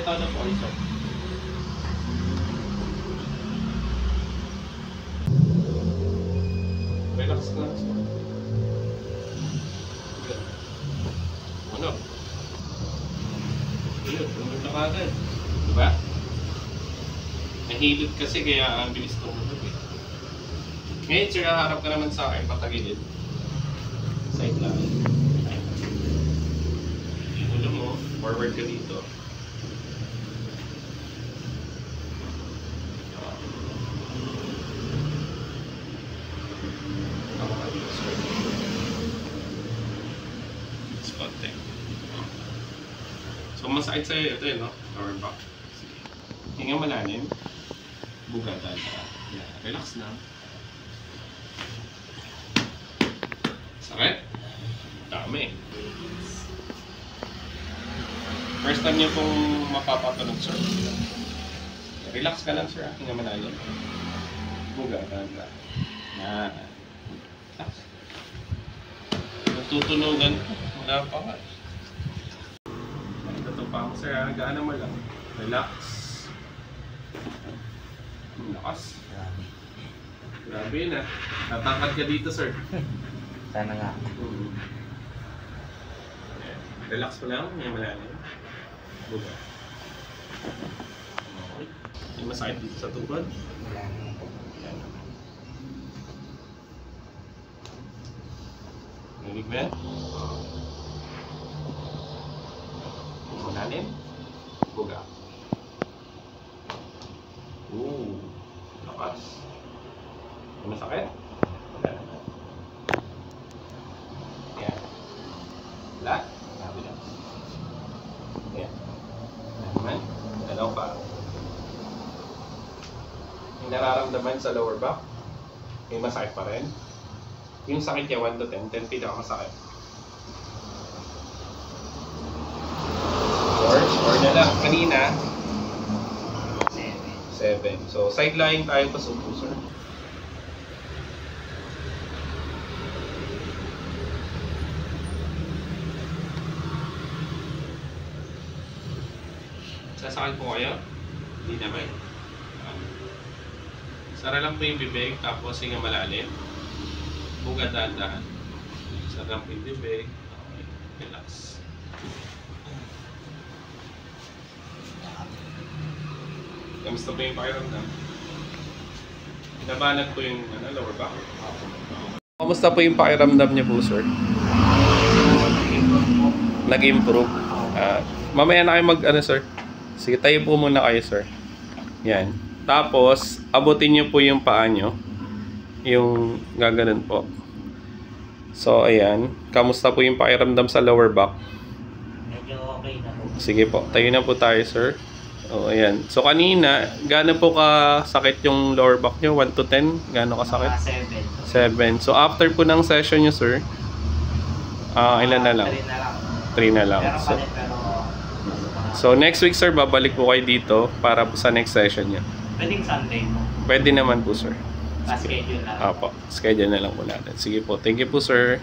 ito na po, sir. Relax lang, sir. Ano? Tumulog na kagad. Diba? Nahilot kasi kaya ang bilis tumulog eh. Ngayon, sir, harap ka naman sa akin, patagilid. Side lang. Yung ulo mo, forward ka dito. So, masakit sa'yo ito yun, no? Lower back. Sige. Hinga malalim. Bugatan ka. Yeah. Relax lang. Sakit? Dami. First time niyo pong mapapatunog, sir. Relax ka lang, sir. Hinga malalim. Bugatan ka. Yan. Relax. Natutunugan. Wala pa ka. Ito pa ako, sir. Gaan naman lang. Relax. Lakas. Grabe na. Tatangkad ka dito, sir. Sana nga. Relax mo lang. May malalim. Buga. Okay. May masakit dito sa tubod. Wala naman po. Narinig mo yan? Malalim. Buga. Lakas. May masakit? Wala naman. Yan. Wala? Sabi lang. Yan. Wala naman. Dalaw pa. May nararamdaman sa lower back. May masakit pa rin. Yung sakit niya 1 to 10. 10 pinakamasakit. 4 na lang. Kanina 7. So side lying tayo pa supo, sir. Sasakal po kayo? Hindi naman. Sara lang po yung bibig, tapos hinga malalim. Buga dahan-dahan. Sara lang po yung bibig. Okay. Relax. Kamusta po yung pakiramdam? Nabanat po yung lower back. Kamusta po yung pakiramdam niya po, sir? Nag-improve. Mamaya na kayo sir. Sige, tayo po muna kayo, sir. Yan. Tapos, abutin niyo po yung paa niyo. Yung gaganon po. So, ayan. Kamusta po yung pakiramdam sa lower back? Medyo okay na po. Sige po, tayo na po tayo, sir. O, ayan. So, kanina, gaano po kasakit yung lower back nyo? 1 to 10? Gaano kasakit? 7. So, after po ng session nyo, sir, ilan na lang? 3 na lang. So, next week, sir, babalik po kayo dito para po sa next session nyo. Pwedeng Sunday po. Pwede naman po, sir. Schedule na. Apo, schedule na lang po natin. Sige po, thank you po, sir.